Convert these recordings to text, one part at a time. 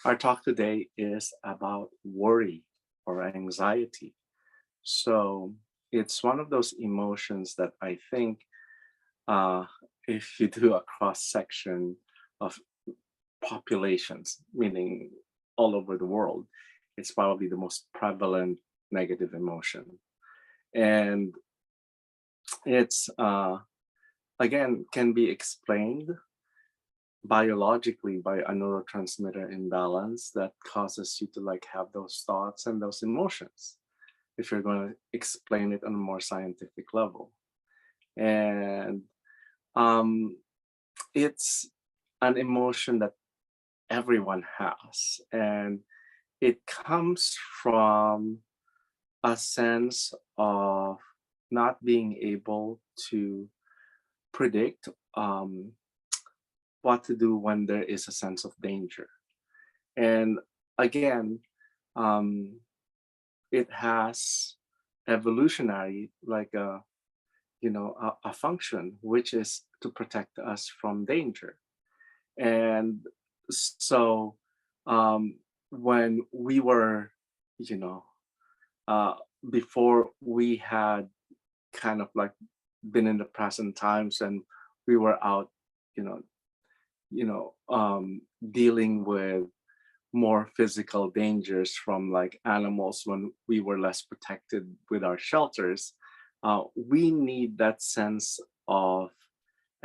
Our talk today is about worry or anxiety. So it's one of those emotions that I think uh, if you do a cross section of populations, meaning all over the world, it's probably the most prevalent negative emotion. And it's, again, can be explained biologically by a neurotransmitter imbalance that causes you to like have those thoughts and those emotions if you're going to explain it on a more scientific level. And um, it's an emotion that everyone has, and it comes from a sense of not being able to predict what to do when there is a sense of danger. And again, um, it has evolutionary like a function which is to protect us from danger. And so um, when we were, you know, uh, before we had kind of like been in the present times and we were out, you know, dealing with more physical dangers from like animals when we were less protected with our shelters, we need that sense of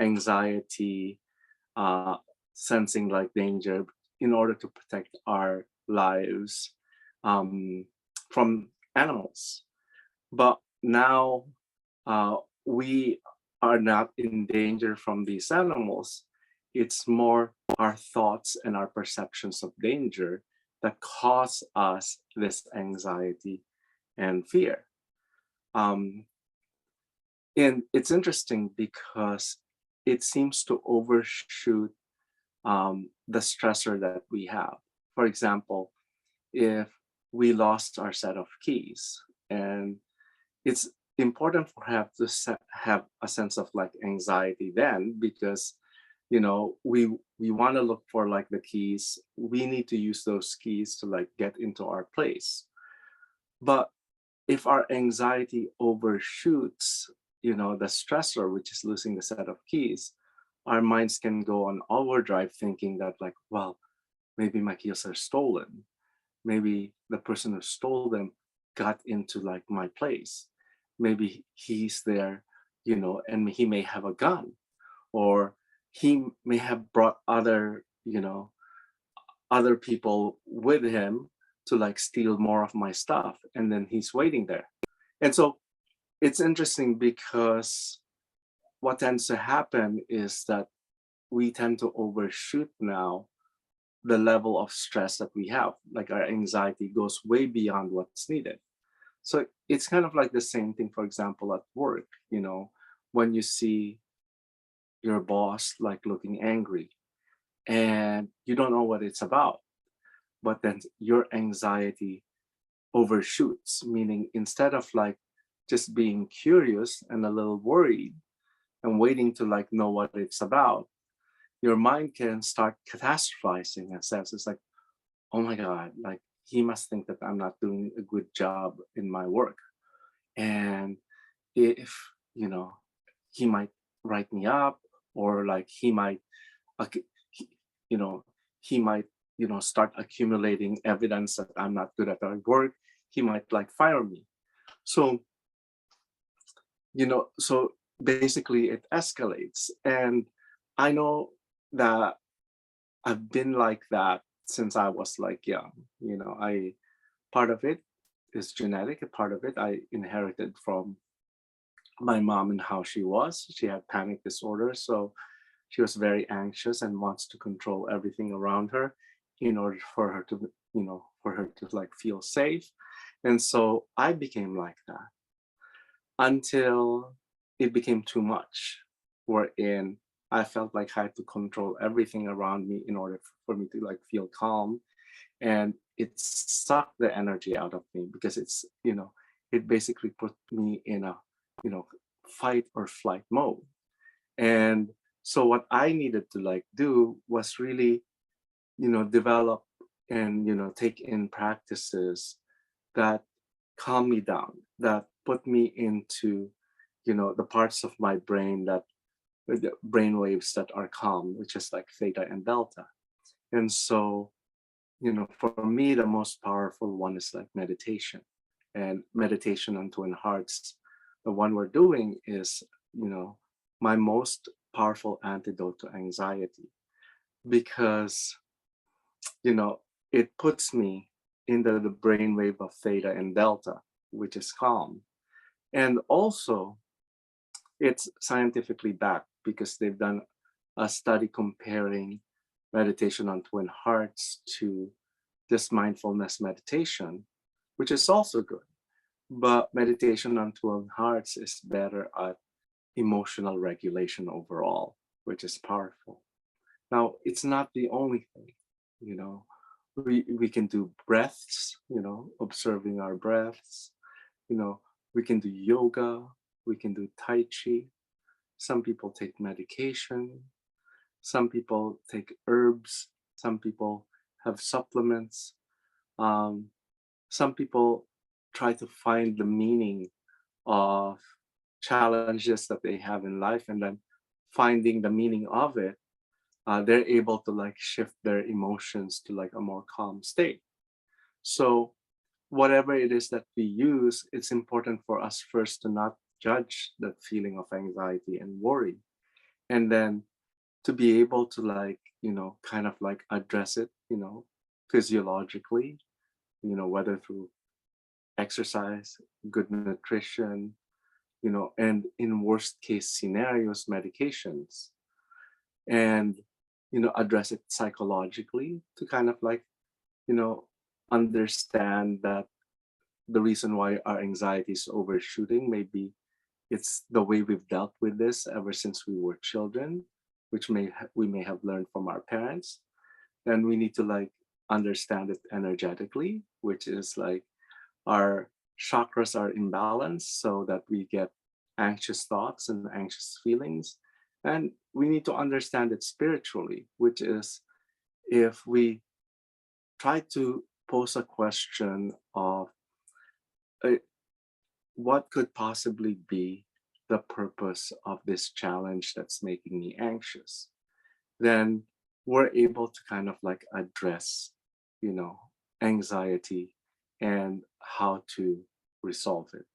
anxiety, uh, sensing like danger in order to protect our lives um, from animals. But now uh, we are not in danger from these animals. It's more our thoughts and our perceptions of danger that cause us this anxiety and fear. Um, and it's interesting because it seems to overshoot the stressor that we have. For example, if we lost our set of keys, and it's important for have to have a sense of like anxiety then because we want to look for like the keys. We need to use those keys to like get into our place. But if our anxiety overshoots the stressor, which is losing the set of keys, our minds can go on overdrive thinking that like, well, maybe my keys are stolen, maybe the person who stole them got into like my place, maybe he's there, and he may have a gun, or he may have brought other people with him to like steal more of my stuff, and then he's waiting there. And so it's interesting because what tends to happen is that we tend to overshoot now the level of stress that we have. Like our anxiety goes way beyond what's needed. So it's kind of like the same thing, for example, at work, when you see your boss like looking angry and you don't know what it's about, but then your anxiety overshoots, meaning instead of like just being curious and a little worried and waiting to like know what it's about, your mind can start catastrophizing and says it's like, oh my God, like he must think that I'm not doing a good job in my work. And if, you know, he might write me up, or like he might, acc- he- you know, he might, start accumulating evidence that I'm not good at our work. He might like fire me. So, so basically it escalates. And I know that I've been like that since I was like young. I part of it is genetic, a part of it I inherited from my mom and how she was. She had panic disorder, so she was very anxious and wants to control everything around her in order for her to like feel safe. And so I became like that until it became too much, wherein I felt like I had to control everything around me in order for me to like feel calm. And it sucked the energy out of me because it basically put me in a, you know, fight or flight mode. And so what I needed to like do was really, develop and take in practices that calm me down, that put me into the parts of my brain that with the brain waves that are calm, which is like theta and delta. And so, for me, the most powerful one is like meditation, and meditation on Twin Hearts. The one we're doing is, you know, my most powerful antidote to anxiety because, you know, it puts me into the brainwave of theta and delta, which is calm. And also, it's scientifically backed because they've done a study comparing meditation on Twin Hearts to this mindfulness meditation, which is also good. But meditation on Twin Hearts is better at emotional regulation overall, which is powerful. Now, it's not the only thing, you know. We can do breaths, observing our breaths, you know, we can do yoga, we can do Tai Chi. Some people take medication, some people take herbs, some people have supplements. Um, some people try to find the meaning of challenges that they have in life, and then finding the meaning of it, they're able to like shift their emotions to like a more calm state. So whatever it is that we use, it's important for us first to not judge that feeling of anxiety and worry, and then to be able to like kind of like address it, physiologically, whether through exercise, good nutrition, and in worst case scenarios, medications, and address it psychologically to kind of like you know understand that the reason why our anxiety is overshooting, maybe it's the way we've dealt with this ever since we were children, which we may have learned from our parents. Then we need to like understand it energetically, which is like our chakras are imbalanced so that we get anxious thoughts and anxious feelings. And we need to understand it spiritually, which is if we try to pose a question of uh, what could possibly be the purpose of this challenge that's making me anxious, then we're able to kind of like address, you know, anxiety and how to resolve it.